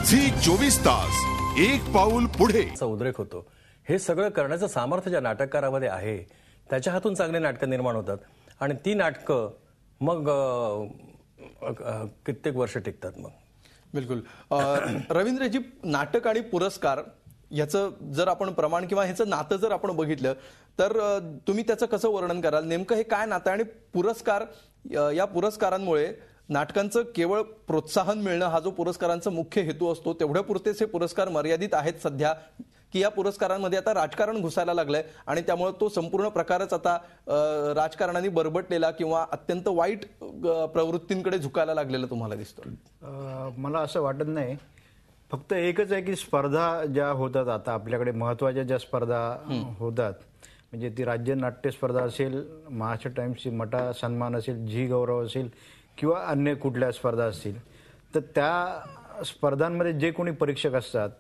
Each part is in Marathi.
झी 24 तास एक पाऊल पुढे. उद्रेक होतो. हे सगळं करण्याचं सामर्थ्य ज्या नाटककारामध्ये आहे त्याच्या हातून चांगली नाटकं निर्माण होतात आणि ती नाटकं मग कित्येक वर्ष टिकतात. मग बिलकुल रवींद्रजी, नाटक आणि पुरस्कार याचं जर आपण प्रमाण किंवा ह्याचं नातं जर आपण बघितलं तर तुम्ही त्याचं कसं वर्णन कराल? नेमकं हे काय नातं आणि पुरस्कार, या पुरस्कारांमुळे नाटकांचं केवळ प्रोत्साहन मिळणं हा जो पुरस्कारांचा मुख्य हेतू असतो तेवढ्यापुरतेच हे पुरस्कार मर्यादित आहेत सध्या, की या पुरस्कारांमध्ये आता राजकारण घुसायला लागलंय आणि त्यामुळे तो संपूर्ण प्रकारच आता राजकारणाने बरबटलेला किंवा अत्यंत वाईट प्रवृत्तींकडे झुकायला लागलेला तुम्हाला दिसतो? मला असं वाटत नाही. फक्त एकच आहे की स्पर्धा ज्या होतात आता आपल्याकडे, महत्त्वाच्या ज्या स्पर्धा होतात, म्हणजे ती राज्य नाट्य स्पर्धा असेल, महाराष्ट्र टाइम्सची मटा सन्मान असेल, झी गौरव असेल किंवा अन्य कुठल्या स्पर्धा असतील, तर त्या स्पर्धांमध्ये जे कोणी परीक्षक असतात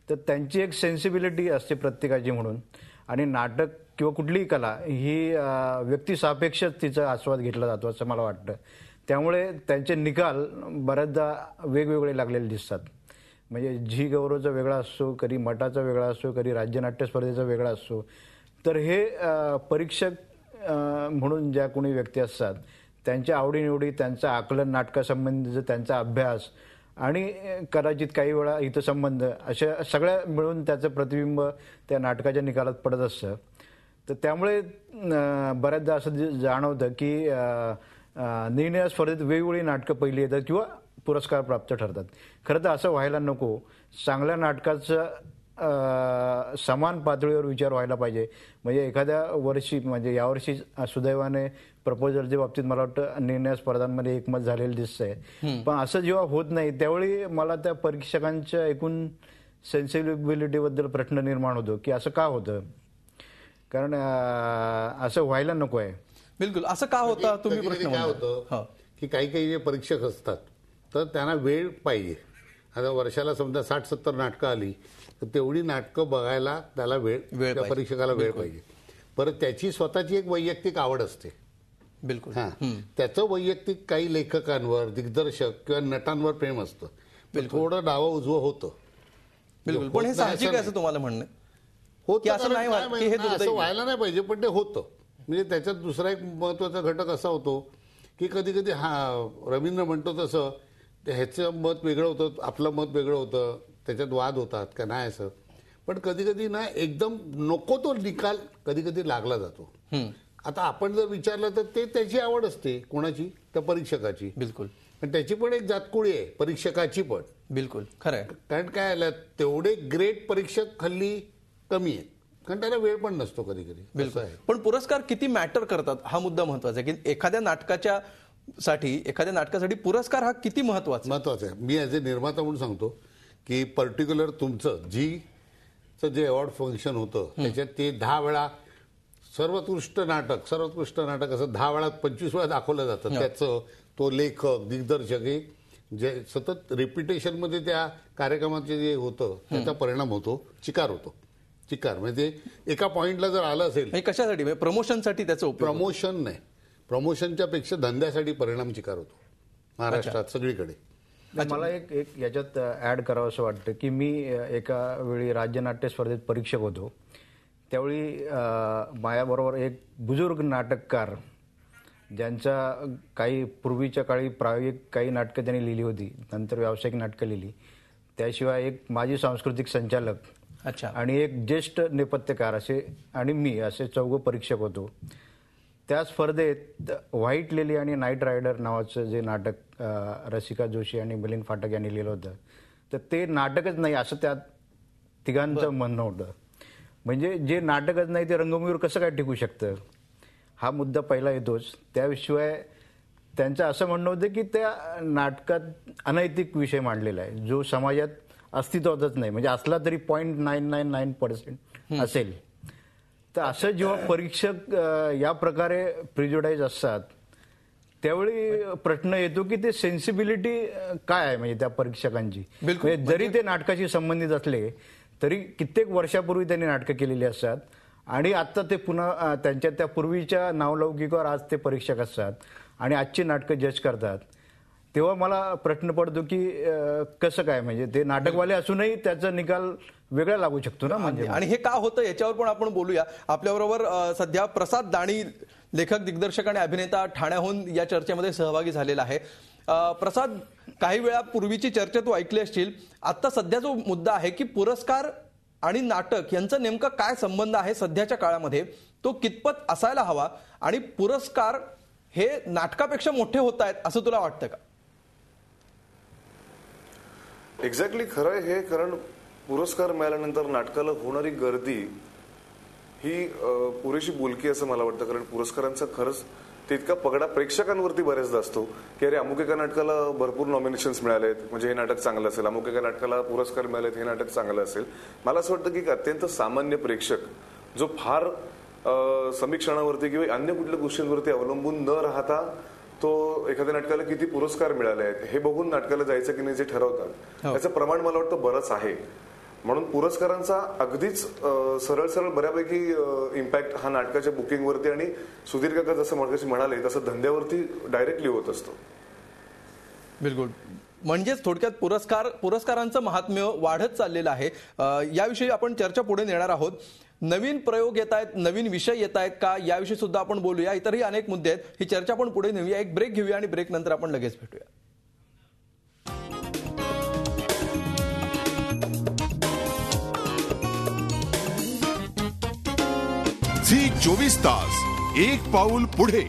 तर त्यांची एक सेन्सिबिलिटी असते प्रत्येकाची म्हणून. आणि नाटक किंवा कुठलीही कला ही व्यक्तिसापेक्षच तिचा आस्वाद घेतला जातो असं मला वाटतं. त्यामुळे त्यांचे निकाल बऱ्याचदा वेगवेगळे लागलेले दिसतात. म्हणजे झी गौरवचा वेगळा असतो, कधी मटाचा वेगळा असतो, कधी राज्यनाट्य स्पर्धेचा वेगळा असतो. तर हे परीक्षक म्हणून ज्या कोणी व्यक्ती असतात त्यांच्या आवडीनिवडी, त्यांचं आकलन, नाटकासंबंधीचा त्यांचा अभ्यास आणि कदाचित काही वेळा हितसंबंध अशा सगळ्या मिळून त्याचं प्रतिबिंब त्या नाटकाच्या निकालात पडत असतं. तर त्यामुळे बऱ्याचदा असं जाणवतं की निर्णय स्पर्धेत वेगवेगळी नाटकं पहिली येतात किंवा पुरस्कार प्राप्त ठरतात. खरं तर असं व्हायला नको. चांगल्या नाटकाचं समान पातळीवर विचार व्हायला पाहिजे. म्हणजे एखाद्या वर्षी, म्हणजे यावर्षी सुदैवाने प्रपोजलच्या बाबतीत मला वाटतं निर्णय स्पर्धांमध्ये एकमत झालेलं दिसतंय. पण असं जेव्हा होत नाही त्यावेळी मला त्या परीक्षकांच्या एकूण सेन्सिबिलिटीबद्दल प्रश्न निर्माण होतो की असं का होतं. कारण असं व्हायला नको आहे. बिलकुल. असं का होतं तुम्ही प्रश्न काय होतं की काही काही जे परीक्षक असतात तर त्यांना वेळ पाहिजे. आता वर्षाला समजा 60-70 नाटकं आली तर तेवढी नाटकं बघायला त्याला वेळ, त्या परीक्षकाला वेळ पाहिजे. परत त्याची स्वतःची एक वैयक्तिक आवड असते. बिलकुल. त्याचं वैयक्तिक काही लेखकांवर, दिग्दर्शक किंवा नटांवर प्रेम असतं. थोडं डावं उजवं होतं. बिलकुल. पण हे साहजिक आहे असं तुम्हाला म्हणणं होतं. असं व्हायला नाही पाहिजे पण ते होतं. म्हणजे त्याच्यात दुसरा एक महत्वाचा घटक असा होतो की कधी कधी रवींद्र म्हणतो तसं ह्याचं मत वेगळं होतं, आपलं मत वेगळं होतं, त्याच्यात वाद होतात का नाही असं. पण कधी कधी ना एकदम नको तो निकाल कधी कधी लागला जातो. आता आपण जर विचारलं तर ते त्याची आवड असते, कोणाची? त्या परीक्षकाची. बिलकुल. पण त्याची पण एक जातकुळी आहे परीक्षकाची पण. बिलकुल खरं आहे. कारण काय आलं, तेवढे ग्रेट परीक्षक हल्ली कमी आहेत कारण त्याला वेळ पण नसतो कधी कधी. बिलकुल. पण पुरस्कार किती मॅटर करतात हा मुद्दा महत्वाचा आहे की एखाद्या नाटकासाठी पुरस्कार हा किती महत्वाचा आहे. मी ॲज अ निर्माता म्हणून सांगतो की पर्टिक्युलर तुमचं जीचं जे अवॉर्ड फंक्शन होतं त्याच्यात ते 10 वेळा सर्वोत्कृष्ट नाटक असं 10 वेळा 25 वेळा दाखवलं जातं. त्याचं तो लेखक, दिग्दर्शक हे जे सतत रिपिटेशनमध्ये त्या कार्यक्रमाचे जे होतं त्याचा परिणाम होतो, चिकार म्हणजे एका पॉइंटला जर आलं असेल. कशासाठी? प्रमोशनसाठी त्याचं प्रमोशन नाही, प्रमोशनच्या पेक्षा धंद्यासाठी परिणाम चिकार होतो महाराष्ट्रात सगळीकडे. मला एक याच्यात ऍड करावं असं वाटतं की मी एका वेळी राज्यनाट्य स्पर्धेत परीक्षक होतो. त्यावेळी माझ्याबरोबर एक बुजुर्ग नाटककार, ज्यांच्या काही पूर्वीच्या काळी प्रायोगिक काही नाटकं त्यांनी लिहिली होती, नंतर व्यावसायिक नाटकं लिहिली, त्याशिवाय एक माजी सांस्कृतिक संचालक आणि एक ज्येष्ठ नेपथ्यकार आणि मी असे 4 परीक्षक होतो. त्या स्पर्धेत व्हाईट लिली आणि नाईट रायडर नावाचं जे नाटक रसिका जोशी आणि मिलिंद फाटक यांनी लिहिलं होतं, तर ते नाटकच नाही असं त्या तिघांचं म्हणणं होतं. म्हणजे जे नाटकच नाही ते रंगभूमीवर कसं काय टिकू शकतं, हा मुद्दा पहिला येतोच. त्याशिवाय त्यांचं असं म्हणणं होतं की त्या नाटकात अनैतिक विषय मांडलेला आहे जो समाजात अस्तित्वातच नाही, म्हणजे असला तरी 0.999% असेल. तर असं जेव्हा परीक्षक या प्रकारे प्रिज्युडाईज असतात त्यावेळी प्रश्न येतो की ते सेन्सिबिलिटी काय आहे म्हणजे त्या परीक्षकांची. म्हणजे जरी ते नाटकाशी संबंधित असले तरी कित्येक वर्षापूर्वी त्यांनी नाटकं केलेली असतात आणि आता ते पुन्हा त्यांच्या त्या पूर्वीच्या नावलौकिकावर आज ते परीक्षक असतात आणि आजची नाटकं जज करतात. तेव्हा मला प्रश्न पडतो की कसं काय, म्हणजे ते नाटकवाले असूनही त्याचा निकाल वेगळा लागू शकतो ना. म्हणजे आणि हे का होतं याच्यावर पण आपण बोलूया. आपल्याबरोबर सध्या प्रसाद दाणी, लेखक, दिग्दर्शक आणि अभिनेता ठाण्याहून या चर्चेमध्ये सहभागी झालेला आहे. प्रसाद, काही वेळापूर्वीची चर्चा तू ऐकली असतील. आता सध्या जो मुद्दा आहे की पुरस्कार आणि नाटक यांचा नेमका काय संबंध आहे सध्याच्या काळामध्ये, तो कितपत असायला हवा, आणि पुरस्कार हे नाटकापेक्षा मोठे होत आहेत असं तुला वाटतं का? एक्झॅक्टली खरं आहे हे, कारण पुरस्कार मिळाल्यानंतर नाटकाला होणारी गर्दी ही पुरेशी बोलकी असं मला वाटतं. कारण पुरस्कारांचा खरंच तितका पगडा प्रेक्षकांवरती बरेचदा असतो की अरे अमुक एका नाटकाला भरपूर नॉमिनेशन्स मिळालेत म्हणजे हे नाटक चांगलं असेल, अमुक एका नाटकाला पुरस्कार मिळालेत हे नाटक चांगलं असेल. मला असं वाटतं की अत्यंत सामान्य प्रेक्षक जो फार समीक्षणावरती किंवा अन्य कुठल्या गोष्टींवरती अवलंबून न राहता तो एखाद्या नाटकाला किती पुरस्कार मिळाले आहेत हे बघून नाटकाला जायचं की नाही जे ठरवतात, त्याचं प्रमाण मला वाटतं बरंच आहे. म्हणून पुरस्कारांचा अगदीच सरळ सरळ बऱ्यापैकी इम्पॅक्ट हा नाटकाच्या बुकिंगवरती आणि सुधीर काका जसं मगाशी म्हणाले तसं धंद्यावरती डायरेक्टली होत असतो. बिलकुल. म्हणजेच थोडक्यात पुरस्कारांचं महात्म्य वाढत चाललेलं आहे. याविषयी आपण चर्चा पुढे नेणार आहोत. नवीन प्रयोग येत आहेत, नवीन विषय येत आहेत का, याविषयी सुद्धा आपण बोलूया. इतरही अनेक मुद्दे आहेत. ही चर्चा आपण पुढे नेऊया. एक ब्रेक घेऊया आणि ब्रेक नंतर आपण लगेच भेटूया. झी 24 तास, एक पाऊल पुढे.